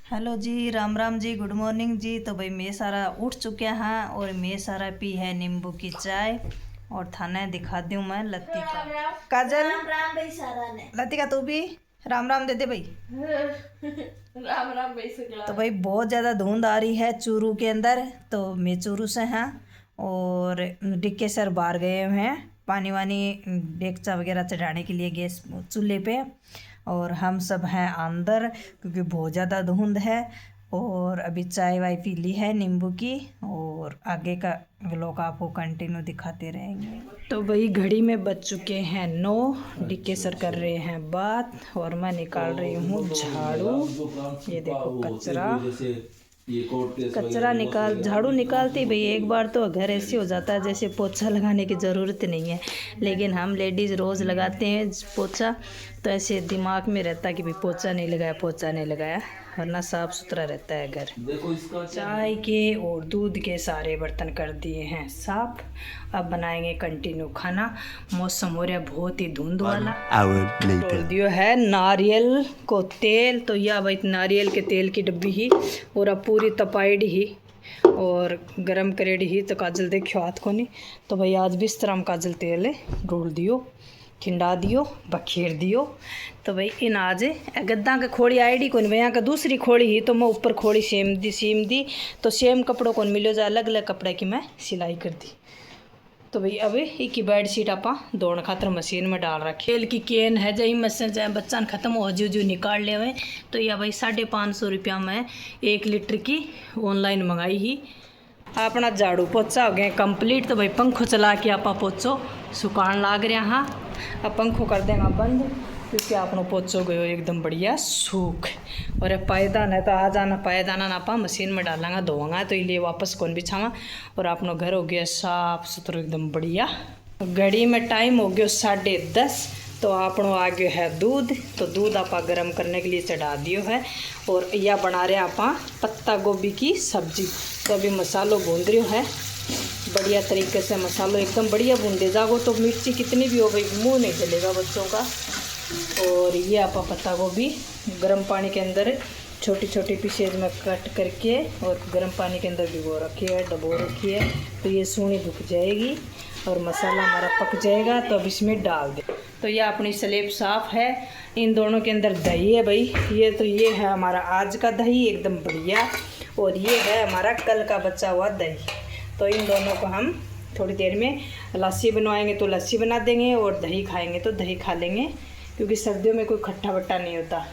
Hello जी, Ram Ram ji, good morning जी। तो भाई मैं सारा उठ चुके हैं और मैं सारा पी है नींबू की चाय। और थाने दिखा दूँ मैं लत्ती का काजल। राम राम भाई सारा ने लत्ती का तू भी राम राम दे दे भाई। राम राम भाई शुक्ला। तो भाई बहुत ज़्यादा धुंध आ रही है चूरू के अंदर, तो मैं चूरू से हैं और डिक्के सर बाहर गए हुए हैं पानी वानी डेगचा वगैरह चढ़ाने के लिए गैस चूल्हे पे। और हम सब हैं अंदर क्योंकि बहुत ज़्यादा धुंध है। और अभी चाय वाय पी ली है नींबू की और आगे का व्लॉग आपको कंटिन्यू दिखाते रहेंगे। तो वही घड़ी में बज चुके हैं 9। डिक्के सर कर रहे हैं बात और मैं निकाल रही हूँ झाड़ू। ये देखो कचरा निकाल झाड़ू निकालती भाई एक बार तो घर ऐसे हो जाता है जैसे पोछा लगाने की ज़रूरत नहीं है, लेकिन हम लेडीज़ रोज़ लगाते हैं पोछा, तो ऐसे दिमाग में रहता है कि भाई पोछा नहीं लगाया पोछा नहीं लगाया, वरना साफ़ सुथरा रहता है घर। चाय के और दूध के सारे बर्तन कर दिए हैं साफ। अब बनाएंगे कंटिन्यू खाना। मौसम हो रहा है बहुत ही धुंध वाला। डाल दियो है नारियल को तेल, तो यह भाई नारियल के तेल की डब्बी ही और अब पूरी तपाइड ही और गरम करेडी ही। तो काजल देखियो हाथ को नहीं, तो भाई आज बिस्तर में काजल तेल डोल दियो, खिंडा दियो, बखेर दियो। तो भाई इन आज गद्दा के खोड़ी आईडी को नहीं, यहाँ का दूसरी खोड़ी ही तो मैं ऊपर खोड़ी सीम दी तो सेम कपड़ों को मिलो जा अलग अलग कपड़े की मैं सिलाई कर दी। तो भाई अब एक ही बेडशीट आप धोने खातर मशीन में डाल रखी। तेल की केन है जही मशीन चाहे बच्चा खत्म हो जो निकाल ले हुए, तो यह भाई 550 रुपया में 1 लीटर की ऑनलाइन मंगाई ही। अपना झाड़ू पोछा हो गया कंप्लीट। तो भाई पंखो चला के आप पोछो सुखान लाग रहा। हाँ अब पंखो कर देगा बंद क्योंकि आपनो पोछो गयो एकदम बढ़िया सूख। और पायदान है तो आ जाना पायदाना ना आप मशीन में डालांगा धोवांगा, तो इसलिए वापस कौन बिछावा। और आपनो घर हो गया साफ सुथरो एकदम बढ़िया। घड़ी में टाइम हो गया 10:30। तो आपनो आ गयो है दूध, तो दूध आप गर्म करने के लिए चढ़ा दियो है। और यह बना रहे आप पत्ता गोभी की सब्जी। तो अभी मसालो भून रही है बढ़िया तरीके से, मसालो एकदम बढ़िया भूनते जाओ तो मिर्ची कितनी भी हो गई मुंह नहीं जलेगा बच्चों का। और ये आप पत्ता गोभी गर्म पानी के अंदर छोटी छोटी पीसेज में कट करके और गर्म पानी के अंदर भिगो रखी है, डबो रखी है। तो ये सूनी भुक जाएगी और मसाला हमारा पक जाएगा। तो अब इसमें डाल दे। तो यह अपनी स्लेब साफ़ है। इन दोनों के अंदर दही है भाई, ये है हमारा आज का दही एकदम बढ़िया, और ये है हमारा कल का बचा हुआ दही। तो इन दोनों को हम थोड़ी देर में लस्सी बनवाएंगे तो लस्सी बना देंगे और दही खाएंगे तो दही खा लेंगे, क्योंकि सर्दियों में कोई खट्टा वट्टा नहीं होता।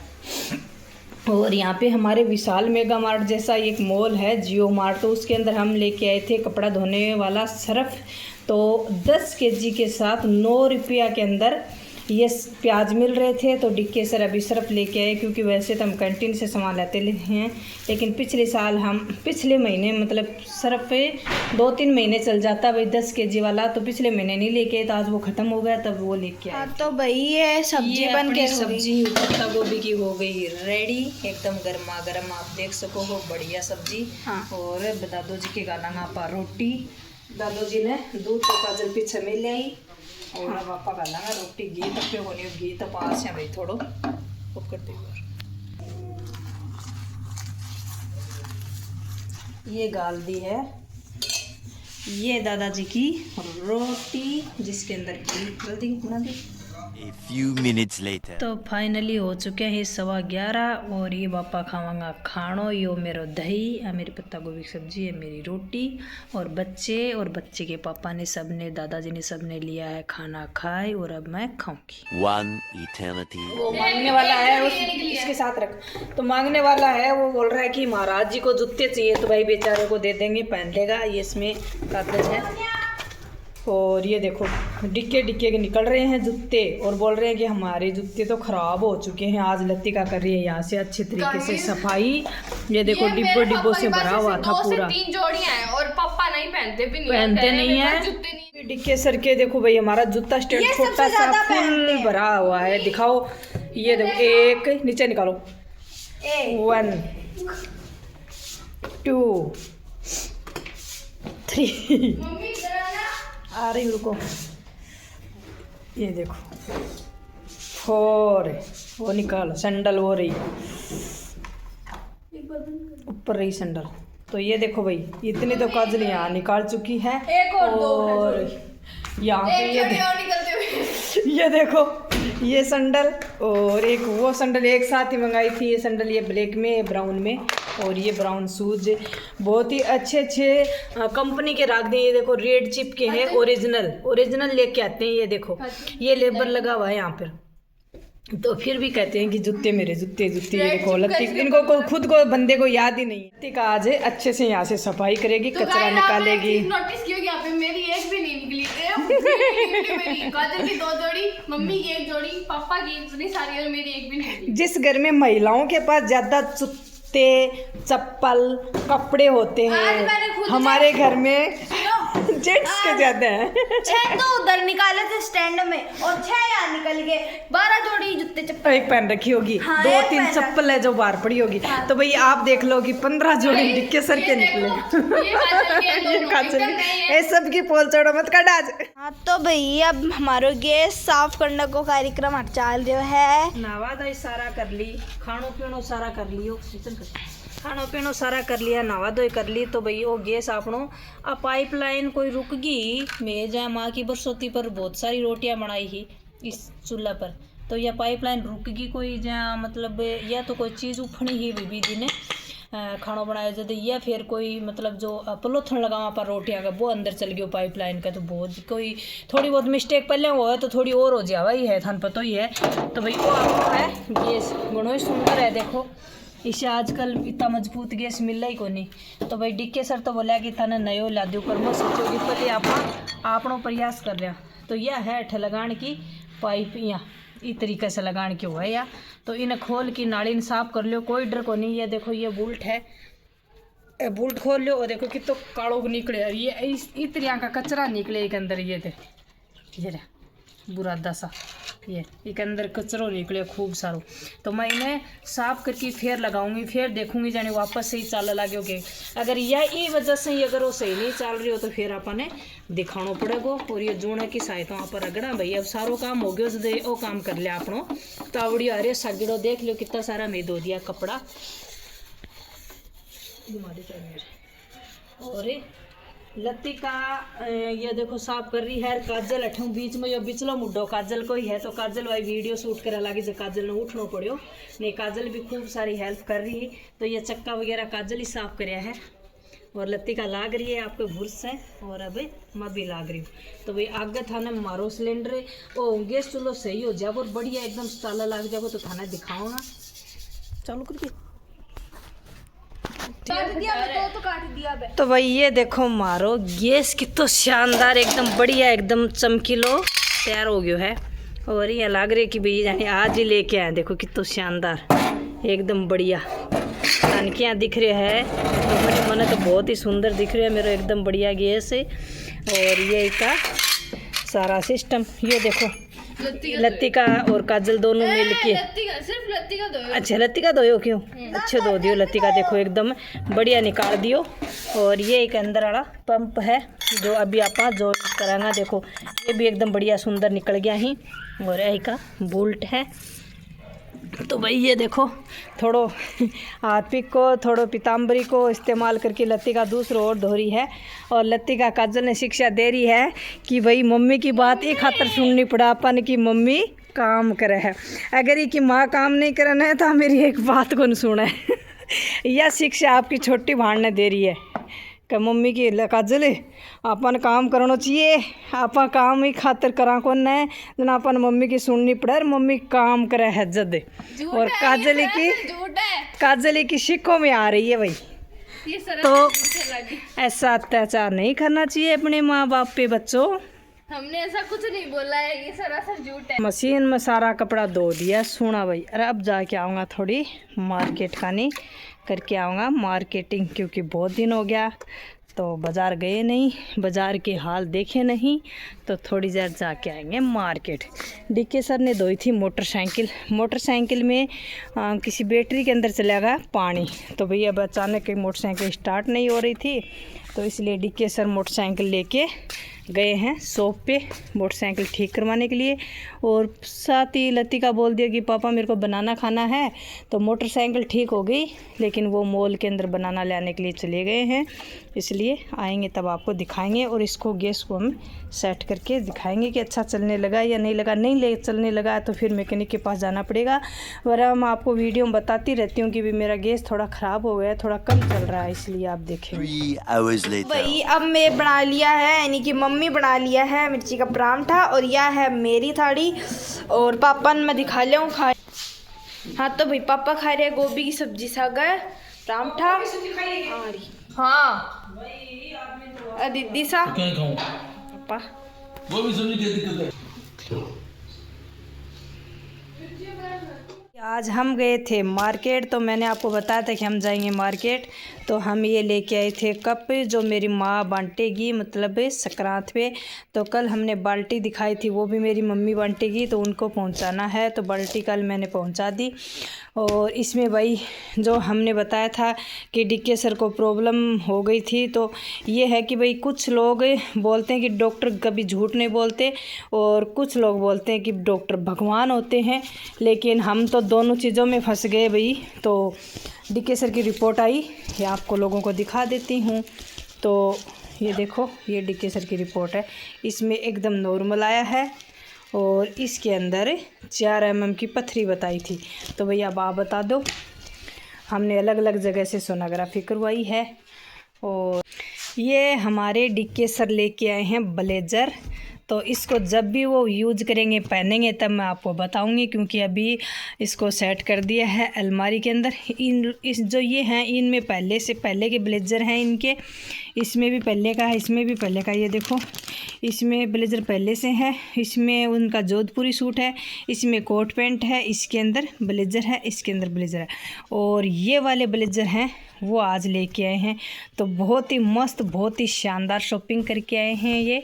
और यहाँ पे हमारे विशाल मेगा मार्ट जैसा एक मॉल है जियो मार्ट, तो उसके अंदर हम लेके आए थे कपड़ा धोने वाला सर्फ। तो 10 kg के साथ 9 रुपया के अंदर ये प्याज मिल रहे थे। तो डिक्के सर अभी सर्फ लेके आए, क्योंकि वैसे तो हम कैंटीन से सामान लेते हैं, लेकिन पिछले महीने मतलब सर्फ पे 2-3 महीने चल जाता भाई 10 kg वाला। तो पिछले महीने नहीं लेके आए, तो आज वो ख़त्म हो गया तब वो लेके आए। तो भाई ये सब्जी बन के सब्जी पत्ता गोभी की हो गई रेडी एकदम गर्मा गर्म, आप देख सको हो बढ़िया सब्जी। हाँ। और दादू जी के गाना आपा रोटी, दादू जी ने दूध तो काजल पीछे मिल आई और अब आपा गालांगा रोटी। घी तपे होनी घी तो पास है भाई थोड़ो करते ये गाल दी है ये दादाजी की रोटी, जिसके अंदर घी जल्दी बना दी। A few minutes later. तो फाइनली हो चुके हैं 11:15 और ये पापा खावांगा खानो। यो मेरो दही, मेरी पत्ता गोभी की सब्जी है, मेरी रोटी और बच्चे के पापा ने सबने दादाजी ने सबने लिया है खाना खाए और अब मैं खाऊंगी। One eternity. वो मांगने वाला है इसके साथ रख। तो मांगने वाला है वो बोल रहा है कि महाराज जी को जूते चाहिए, तो भाई बेचारे को दे देंगे पहन लेगा। ये इसमें कागज है। और ये देखो डिक्के के निकल रहे हैं जूते और बोल रहे हैं कि हमारे जूते तो ख़राब हो चुके हैं। आज लतिका कर रही है यहाँ से अच्छे तरीके से सफाई। ये देखो डिब्बों से भरा हुआ था पूरा। 3 जोड़ियां हैं और पापा नहीं पहनते नहीं है। डिक्के सर के देखो भाई हमारा जूता स्टैंड छोटा सा फुल भरा हुआ है। दिखाओ ये देखो, एक नीचे निकालो, 1 2 3 आ रही रुको, ये देखो 4 वो निकालो सैंडल हो रही। ऊपर रही सैंडल। तो ये देखो भाई, इतनी तो काजल यहाँ निकाल चुकी है। एक और दो और यहाँ पे निकलते हुए ये देखो, ये सैंडल और एक वो सैंडल एक साथ ही मंगाई थी। ये सैंडल ये ब्लैक में, ब्राउन में, और ये ब्राउन शूज बहुत ही अच्छे अच्छे कंपनी के रख दें। ये देखो रेड चिप के हैं, ओरिजिनल लेके आते हैं। ये देखो ये लेबल लगा हुआ है यहाँ पर। तो फिर भी कहते हैं कि जूते मेरे जूते। ये देखो लत्ती, इनको खुद को बंदे को याद ही नहीं है। लत्ती का आज है अच्छे से यहाँ से सफाई करेगी, कचरा निकालेगी। नोटिस किया कि यहाँ पे मेरी एक भी नहीं निकली। मेरी काजल की 2 जोड़ी, मम्मी की 1 जोड़ी, पापा की इतनी सारी, और मेरी एक भी नहीं निकली। जिस घर में महिलाओं के पास ज्यादा जूते, चप्पल, कपड़े होते हैं, हमारे घर में जेंट्स के ज्यादा है। 6 तो उधर निकाले थे स्टैंड में, और 6 यहाँ निकल गए। 12 जोड़ी जूते चप्पल एक पहन रखी होगी, हाँ, 2-3 चप्पल है जो बाहर पड़ी होगी। तो भाई आप देख लो कि 15 जोड़ी डिक्के सर के निकले। ये सब की पोल छोड़ो मत काट आज। हाँ तो भाई अब हमारो गैस साफ करने को कार्यक्रम चल रहा है। नहावा धोई सारा कर ली, खानो पीनो सारा कर लियो, खानो पीनो सारा कर लिया, नहावा धोई कर ली। तो भाई वो गैस आपनो आ पाइपलाइन कोई रुक गई। मैं जहाँ माँ की बरसोती पर बहुत सारी रोटियां बनाई ही इस चूल्हा पर, तो यह पाइपलाइन रुक गई कोई जहाँ, मतलब या तो कोई चीज़ उफनी ही बीबी ने खाना बनाया जाते, या फिर कोई मतलब जो पलोथन लगावा पर रोटियां का वो अंदर चल गयो पाइपलाइन का। तो बहुत कोई थोड़ी बहुत मिस्टेक पहले हुआ है, तो थोड़ी और हो जावा ही है, थान पता ही है। तो भाई वो आपको है गैस गुणों ही सुंदर है। देखो इसे आजकल इतना मजबूत गैस मिल ही को नहीं। तो भाई डिक्के सर तो बोला कि थाने नयो ला दो, पर मैं सोचोगी पहले आपनो प्रयास कर रहा। तो यह है अठ लगान की पाइप, यहाँ इस तरीके से लगान के हुआ है या। तो इन्हें खोल की नाली ने साफ कर लियो, कोई डर को नहीं। ये देखो ये बुल्ट है, बुल्ट खोल लियो और देखो कितो काड़ो निकले, ये इस तरह का कचरा निकले एक अंदर। ये रे बुरा दशा, ये एक अंदर कचरो निकले खूब सारो। तो मैं इन्हें साफ करके फिर लगाऊंगी, फिर देखूंगी जाने वापस से ही चाल लगे होगे। अगर यही वजह से ही अगर वो सही नहीं चल रही हो तो फिर अपने दिखाना पड़ेगा। और ये जोड़ा की सहायता वहाँ पर अगड़ा भाई अब सारो काम हो गयो, जो वो काम कर लिया अपनो। तो आवड़ी अरे सगड़ो देख लो कितना सारा मैं धो दिया कपड़ा। और लत्ती का ये देखो साफ कर रही है। काजल अठूँ बीच में यो बिचलो मुड्डो काजल को ही है, तो काजल वाली वीडियो शूट करा लगी जो काजल ने उठना पड़ो नहीं। काजल भी खूब सारी हेल्प कर रही है। तो ये चक्का वगैरह काजल ही साफ कराया है। और लत्ती का लाग रही है आपको भूस है, और अब मैं भी लाग रही हूँ। तो भाई आगे थाने मारो सिलेंडर ओ गैस चूल्हो सही हो जाए और बढ़िया एकदम ताला लाग जाएगा, तो थाने दिखाऊंगा। चालू करके तो भाई ये देखो मारो गैस कितो शानदार एकदम बढ़िया एकदम चमकीलो तैयार हो गयो है। और ये लग रही कि भाई यानी आज ही लेके आए। देखो कितो शानदार एकदम बढ़िया तनकियाँ दिख रहे है। तो मैंने तो बहुत ही सुंदर दिख रही है मेरा एकदम बढ़िया गैस है। और ये इसका सारा सिस्टम ये देखो लत्ती का और काजल दोनों मिल के। सिर्फ लत्ती का धोयो। अच्छा लत्ती का धोयो क्यों? अच्छा धो दियो लत्ती का, देखो एकदम बढ़िया निकाल दियो। और ये एक अंदर वाला पंप है जो अभी आप जो करांगा। देखो ये भी एकदम बढ़िया सुंदर निकल गया ही। और यही का बोल्ट है। तो भाई ये देखो थोड़ो हार्पिक को थोड़ो पीताम्बरी को इस्तेमाल करके लत्ती का दूसरा और धोरी है। और लत्ती का काजल ने शिक्षा दे रही है कि भाई मम्मी की बात एक खातर सुननी पड़ा अपन की मम्मी काम करे है। अगर ये की माँ काम नहीं करना है तो मेरी एक बात को न सुने। यह शिक्षा आपकी छोटी भाण ने दे रही है कि मम्मी की काजल अपन काम करना चाहिए। आपा काम ही खातर करा को न जना अपन मम्मी की सुननी पड़े। मम्मी काम करे है जद। और काजली की शिकों में आ रही है भाई। तो ऐसा अत्याचार नहीं करना चाहिए अपने माँ बाप पे बच्चों। हमने ऐसा कुछ नहीं बोला है, ये सरासर झूठ है। मशीन में सारा कपड़ा धो दिया सुना भाई। अरे अब जाके आऊँगा थोड़ी मार्केट का नहीं करके आऊँगा मार्केटिंग, क्योंकि बहुत दिन हो गया तो बाज़ार गए नहीं, बाज़ार के हाल देखे नहीं। तो थोड़ी देर जाके आएंगे मार्केट। डीके सर ने धोई थी मोटरसाइकिल में किसी बैटरी के अंदर चला गया पानी। तो भैया अब अचानक मोटरसाइकिल स्टार्ट नहीं हो रही थी। तो इसलिए डीके सर मोटरसाइकिल लेके गए हैं शॉप पे मोटरसाइकिल ठीक करवाने के लिए। और साथ ही लतिका बोल दिया कि पापा मेरे को बनाना खाना है, तो मोटरसाइकिल ठीक हो गई, लेकिन वो मॉल के अंदर बनाना लाने के लिए चले गए हैं। इसलिए आएंगे तब आपको दिखाएंगे और इसको गैस को हम सेट करके दिखाएंगे कि अच्छा चलने लगा या नहीं लगा। नहीं ले चलने लगा तो फिर मैकेनिक के पास जाना पड़ेगा। वरना मैं आपको वीडियो में बताती रहती हूँ कि भी मेरा गैस थोड़ा ख़राब हो गया है, थोड़ा कम चल रहा है, इसलिए आप देखें। 3 hours later. भाई अब मैं बना लिया है, यानी कि मम्मी बना लिया है मिर्ची का परांठा, और यह है मेरी थाली। और पापा ने मैं दिखा लिया हूँ खा। हाँ तो भाई पापा खा रहे हैं गोभी की सब्जी, सागर, परांठा। हाँ दीदी सा पापा वो भी सब्जी क्या दिक्कत है। आज हम गए थे मार्केट, तो मैंने आपको बताया था कि हम जाएंगे मार्केट। तो हम ये लेके आए थे कप जो मेरी माँ बांटेगी, मतलब संक्रांत पे। तो कल हमने बाल्टी दिखाई थी, वो भी मेरी मम्मी बांटेगी, तो उनको पहुंचाना है। तो बाल्टी कल मैंने पहुंचा दी। और इसमें भाई जो हमने बताया था कि डीके सर को प्रॉब्लम हो गई थी, तो ये है कि भाई कुछ लोग बोलते हैं कि डॉक्टर कभी झूठ नहीं बोलते, और कुछ लोग बोलते हैं कि डॉक्टर भगवान होते हैं। लेकिन हम तो दोनों चीज़ों में फंस गए भाई। तो डीके सर की रिपोर्ट आई, ये आपको लोगों को दिखा देती हूँ। तो ये देखो, ये डीके सर की रिपोर्ट है। इसमें एकदम नॉर्मल आया है, और इसके अंदर 4 mm की पथरी बताई थी। तो भैया अब आप बता दो। हमने अलग अलग जगह से सोनोग्राफी करवाई है। और ये हमारे डीके सर लेके आए हैं ब्लेजर। तो इसको जब भी वो यूज करेंगे, पहनेंगे, तब मैं आपको बताऊंगी, क्योंकि अभी इसको सेट कर दिया है अलमारी के अंदर। इस जो ये हैं, इनमें पहले से पहले के ब्लेजर हैं इनके। इसमें भी पहले का है, इसमें भी पहले का। ये देखो, इसमें ब्लेजर पहले से है, इसमें उनका जोधपुरी सूट है, इसमें कोट पैंट है, इसके अंदर ब्लेजर है, इसके अंदर ब्लेजर है। और ये वाले ब्लेजर हैं वो आज लेके आए हैं। तो बहुत ही मस्त, बहुत ही शानदार शॉपिंग करके आए हैं ये।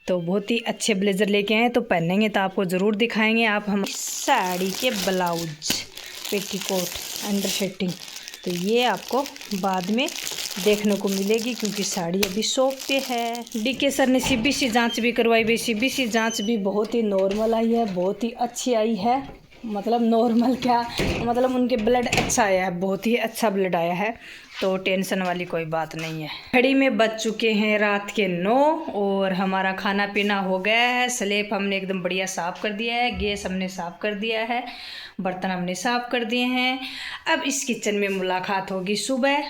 तो बहुत ही अच्छे ब्लेजर लेके आए हैं, तो पहनेंगे तो आपको ज़रूर दिखाएंगे। आप हम साड़ी के ब्लाउज, पेटीकोट, अंडर शर्टिंग, तो ये आपको बाद में देखने को मिलेगी, क्योंकि साड़ी अभी शॉप पे है। डीके सर ने सीबीसी जांच भी करवाई भाई। सीबीसी जांच भी बहुत ही नॉर्मल आई है, बहुत ही अच्छी आई है। मतलब नॉर्मल क्या, मतलब उनके ब्लड अच्छा आया है, बहुत ही अच्छा ब्लड आया है। तो टेंशन वाली कोई बात नहीं है। घड़ी में बज चुके हैं रात के 9, और हमारा खाना पीना हो गया है। स्लेब हमने एकदम बढ़िया साफ़ कर दिया है, गैस हमने साफ़ कर दिया है, बर्तन हमने साफ़ कर दिए हैं। अब इस किचन में मुलाकात होगी सुबह।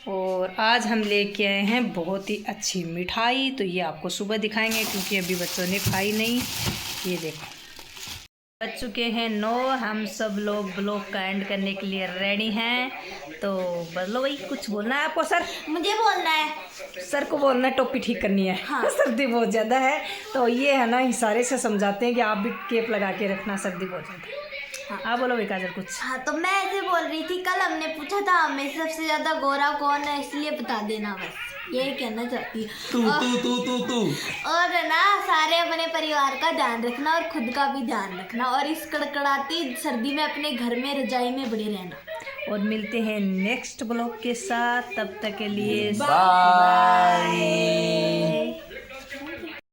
और आज हम लेके आए हैं बहुत ही अच्छी मिठाई, तो ये आपको सुबह दिखाएंगे, क्योंकि अभी बच्चों ने खाई नहीं। ये देखो, बज चुके हैं 9, हम सब लोग ब्लॉग का एंड करने के लिए रेडी हैं। तो बोलो भाई, कुछ बोलना है आपको? सर मुझे बोलना है, सर को बोलना है, टोपी ठीक करनी है। हाँ। सर्दी बहुत ज़्यादा है, तो ये है ना, इशारे से समझाते हैं कि आप भी केप लगा के रखना, सर्दी बहुत ज़्यादा है। हाँ बोलो भाई काजल कुछ। हाँ तो मैं ऐसे बोल रही थी, कल हमने पूछा था हमें सबसे ज़्यादा गोरा कौन है, इसलिए बता देना, बस यही कहना चाहती हूँ। तू और ना सारे अपने परिवार का ध्यान रखना और खुद का भी ध्यान रखना, और इस कड़कड़ाती सर्दी में अपने घर में रजाई में बड़े रहना। और मिलते हैं नेक्स्ट ब्लॉग के साथ, तब तक के लिए बाय। बाय।